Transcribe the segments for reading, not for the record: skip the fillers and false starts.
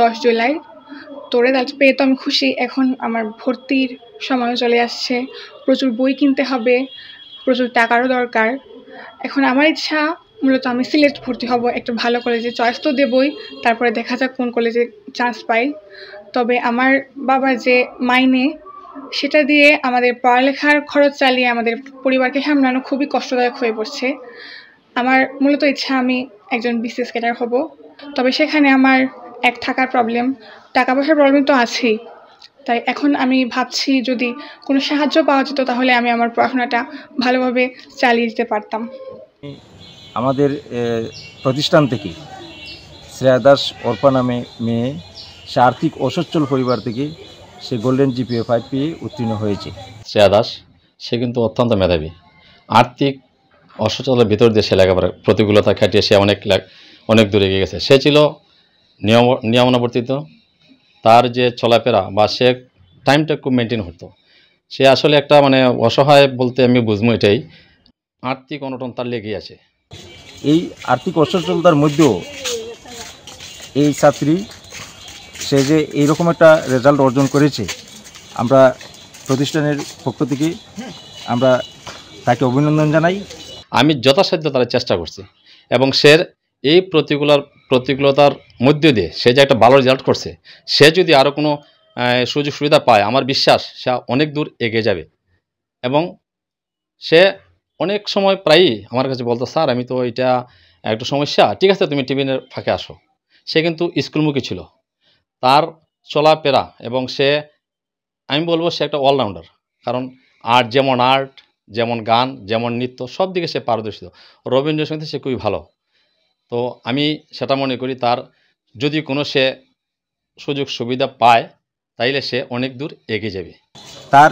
10 জুলাই। তো রেজাল্ট পেয়ে তো আমি খুশি। এখন আমার ভর্তির সময় চলে আসছে, প্রচুর বই কিনতে হবে, প্রচুর টাকারও দরকার। এখন আমার ইচ্ছা মূলত আমি সিলেট ভর্তি হব, একটা ভালো কলেজে। চয়েস তো দেবই, তারপরে দেখা যাক কোন কলেজে চান্স পাই। তবে আমার বাবার যে মাইনে, সেটা দিয়ে আমাদের পড়ালেখার খরচ চালিয়ে আমাদের পরিবারকে সামলানো খুবই কষ্টদায়ক হয়ে পড়ছে। আমার মূলত ইচ্ছা আমি একজন বিসিএস ক্যাডার হব। তবে সেখানে আমার থাকার প্রবলেম, টাকা পয়সার প্রবলেম তো আছেই। তাই এখন আমি ভাবছি যদি কোনো সাহায্য পাওয়া যেত তাহলে আমি আমার পড়াশোনাটা ভালোভাবে চালিয়ে যেতে পারতাম। আমাদের প্রতিষ্ঠান থেকে শ্রেয়া দাস অর্পা নামে মেয়ে, সে আর্থিক অসচ্ছল পরিবার থেকে সে গোল্ডেন জিপিএ 5 পেয়ে উত্তীর্ণ হয়েছে। শ্রেয়া দাস সে কিন্তু অত্যন্ত মেধাবী। আর্থিক অসচ্ছলের ভিতর দিয়ে সে লেখাপড়া প্রতিকূলতা কাটিয়ে সে অনেক দূরে এগিয়ে গেছে। সে ছিল নিয়মানুবর্তিত, তার যে চলাফেরা বা সে টাইমটা খুব মেনটেন হতো। সে আসলে একটা অসহায় বলতে আমি বুঝবো এটাই, আর্থিক অনটন তার লেগে আছে। এই আর্থিক অসচ্ছলতার মধ্যেও এই ছাত্রী সে যে এইরকম একটা রেজাল্ট অর্জন করেছে, আমরা প্রতিষ্ঠানের পক্ষ থেকে আমরা তাকে অভিনন্দন জানাই। আমি যথাসাধ্য তার চেষ্টা করছি এবং সে এই প্রতিকূলতার মধ্যে দিয়ে সে যে একটা ভালো রেজাল্ট করছে, সে যদি আরও কোনো সুযোগ সুবিধা পায়, আমার বিশ্বাস সে অনেক দূর এগিয়ে যাবে। এবং সে অনেক সময় প্রায়ই আমার কাছে বলতো, স্যার আমি তো এটা একটা সমস্যা, ঠিক আছে তুমি টিফিনের ফাঁকে আসো। সে কিন্তু স্কুলমুখী ছিল, তার চলাফেরা এবং আমি বলবো সে একটা অলরাউন্ডার। কারণ আর্ট যেমন গান, যেমন নৃত্য, সব দিকে সে পারদর্শিত। রবীন্দ্রসঙ্গীতে সে খুবই ভালো। তো আমি সেটা মনে করি তার যদি কোনো সে সুযোগ সুবিধা পায় তাইলে সে অনেক দূর এগিয়ে যাবে। তার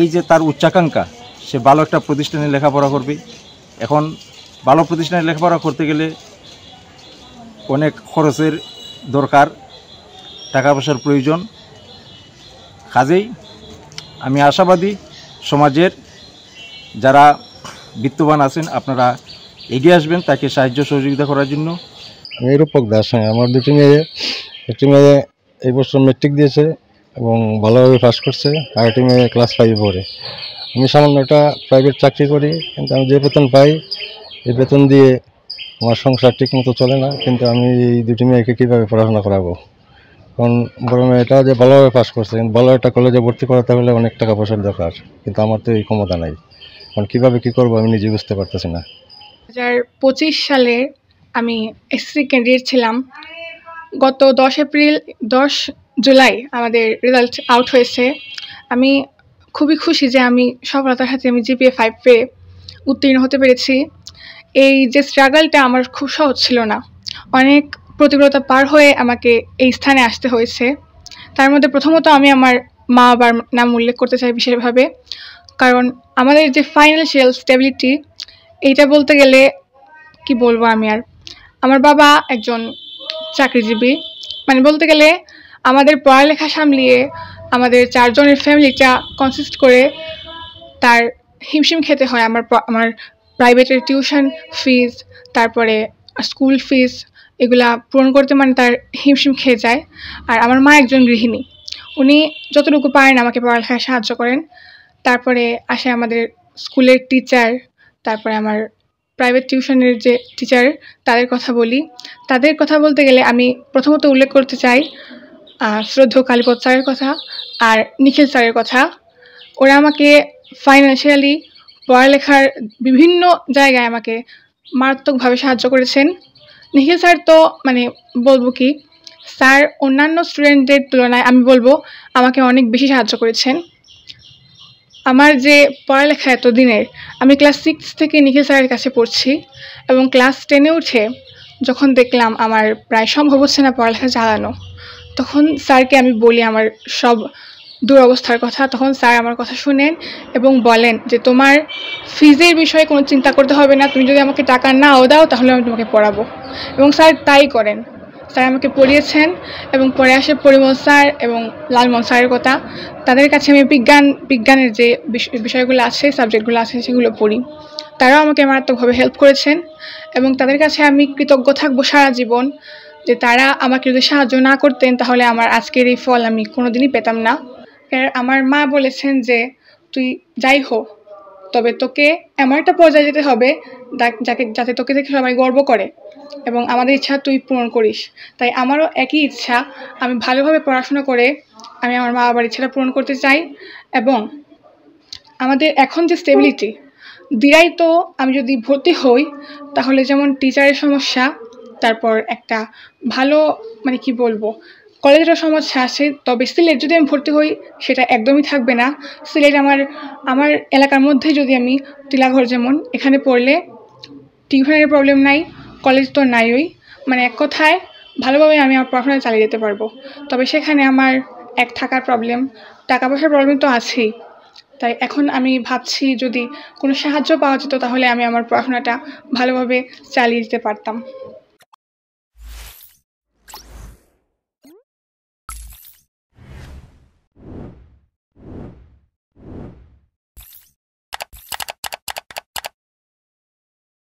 এই যে তার উচ্চাকাঙ্ক্ষা, সে ভালো একটা প্রতিষ্ঠানে লেখাপড়া করবে। এখন ভালো প্রতিষ্ঠানে লেখাপড়া করতে গেলে অনেক খরচের দরকার, টাকা পয়সার প্রয়োজন। কাজেই আমি আশাবাদী সমাজের যারা বিত্তবান আছেন আপনারা এগিয়ে আসবেন তাকে সাহায্য সহযোগিতা করার জন্য। আমি রূপক দাস। আমার দুটি মেয়ে, একটি মেয়ে এই বছর মেট্রিক দিয়েছে এবং ভালোভাবে পাস করছে, আর একটি মেয়ে ক্লাস 5 পড়ে। আমি সামান্য একটা প্রাইভেট চাকরি করি, কিন্তু আমি যে বেতন পাই এই বেতন দিয়ে আমার সংসার ঠিক মতো চলে না। কিন্তু আমি এই দুটি মেয়েকে কীভাবে পড়াশোনা করাবো? কারণ বড় মেয়েটা যে ভালোভাবে পাস করছে, কিন্তু ভালো একটা কলেজে ভর্তি করাতে হলে অনেক টাকা পয়সার দরকার, কিন্তু আমার তো এই ক্ষমতা নাই। কারণ কীভাবে কী করবো আমি নিজে বুঝতে পারতেছি না। 2025 সালে আমি এসএসসি ক্যান্ডিডেট ছিলাম। গত 10 জুলাই আমাদের রেজাল্ট আউট হয়েছে। আমি খুবই খুশি যে আমি সফলতার সাথে আমি জিপিএ 5 পেয়ে উত্তীর্ণ হতে পেরেছি। এই যে স্ট্রাগলটা আমার খুব সহজ ছিল না, অনেক প্রতিকূলতা পার হয়ে আমাকে এই স্থানে আসতে হয়েছে। তার মধ্যে প্রথমত আমি আমার মা বাবার নাম উল্লেখ করতে চাই বিশেষভাবে, কারণ আমাদের যে ফাইন্যান্সিয়াল স্টেবিলিটি, এইটা বলতে গেলে কি বলবো আমি আর, আমার বাবা একজন চাকরিজীবী। বলতে গেলে আমাদের পড়ালেখা সামলিয়ে আমাদের 4 জনের ফ্যামিলিটা কনসিস্ট করে তার হিমশিম খেতে হয়। আমার প্রাইভেটের টিউশন ফিজ, তারপরে স্কুল ফিজ, এগুলা পূরণ করতে তার হিমশিম খেয়ে যায়। আর আমার মা একজন গৃহিণী, উনি যতটুকু পারেন আমাকে পড়ালেখায় সাহায্য করেন। তারপরে আসে আমাদের স্কুলের টিচার, তারপরে আমার প্রাইভেট টিউশনের যে টিচার, তাদের কথা বলি। তাদের কথা বলতে গেলে আমি প্রথমত উল্লেখ করতে চাই শ্রদ্ধেয় কালীপদ স্যারের কথা আর নিখিল স্যারের কথা। ওরা আমাকে ফাইন্যান্সিয়ালি পড়ালেখার বিভিন্ন জায়গায় আমাকে মারাত্মকভাবে সাহায্য করেছেন। নিখিল স্যার তো বলবো কি, স্যার অন্যান্য স্টুডেন্টদের তুলনায় আমি বলবো আমাকে অনেক বেশি সাহায্য করেছেন। আমার যে পড়ালেখা এতদিনের, আমি ক্লাস 6 থেকে নিখিল স্যারের কাছে পড়ছি এবং ক্লাস 10-এ উঠে যখন দেখলাম আমার প্রায় সম্ভব হচ্ছে না পড়ালেখা চালানো, তখন স্যারকে আমি বলি আমার সব দুরবস্থার কথা। তখন স্যার আমার কথা শুনেন এবং বলেন যে তোমার ফিজের বিষয়ে কোনো চিন্তা করতে হবে না, তুমি যদি আমাকে টাকা নাও দাও তাহলে আমি তোমাকে পড়াবো। এবং স্যার তাই করেন। স্যার আমাকে পড়িয়েছেন এবং পরে আসে পরিমল স্যার এবং লালমোহন স্যারের কথা। তাদের কাছে আমি বিজ্ঞানের যে বিষয়গুলো আছে, সাবজেক্টগুলো আছে, সেগুলো পড়ি। তারাও আমাকে মারাত্মকভাবে হেল্প করেছেন এবং তাদের কাছে আমি কৃতজ্ঞ থাকবো সারা জীবন। যে তারা আমাকে যদি সাহায্য না করতেন তাহলে আমার আজকের এই ফল আমি কোনোদিনই পেতাম না। আমার মা বলেছেন যে তুই যাই হোক, তবে তোকে এমন একটা পর্যায়ে যেতে হবে যাতে তোকে দেখে সবাই গর্ব করে এবং আমাদের ইচ্ছা তুই পূরণ করিস। তাই আমারও একই ইচ্ছা, আমি ভালোভাবে পড়াশোনা করে আমি আমার মা বাবার ইচ্ছাটা পূরণ করতে চাই। এবং আমাদের এখন যে স্টেবিলিটি দিরাই, তো আমি যদি ভর্তি হই তাহলে যেমন টিচারের সমস্যা, তারপর একটা ভালো মানে কি বলবো কলেজের সমস্যা আসে, তবে সিলেট যদি আমি ভর্তি হই সেটা একদমই থাকবে না। সিলেট আমার এলাকার মধ্যে যদি আমি টিলাঘর যেমন এখানে পড়লে টিউশনের প্রবলেম নাই, কলেজ তো নাইই, মানে এক কথায় ভালোভাবে আমি আমার পড়াশোনা চালিয়ে যেতে পারবো। তবে সেখানে আমার থাকার প্রবলেম, টাকা পয়সার প্রবলেম তো আছেই। তাই এখন আমি ভাবছি যদি কোনো সাহায্য পাওয়া যেত তাহলে আমি আমার পড়াশোনাটা ভালোভাবে চালিয়ে যেতে পারতাম।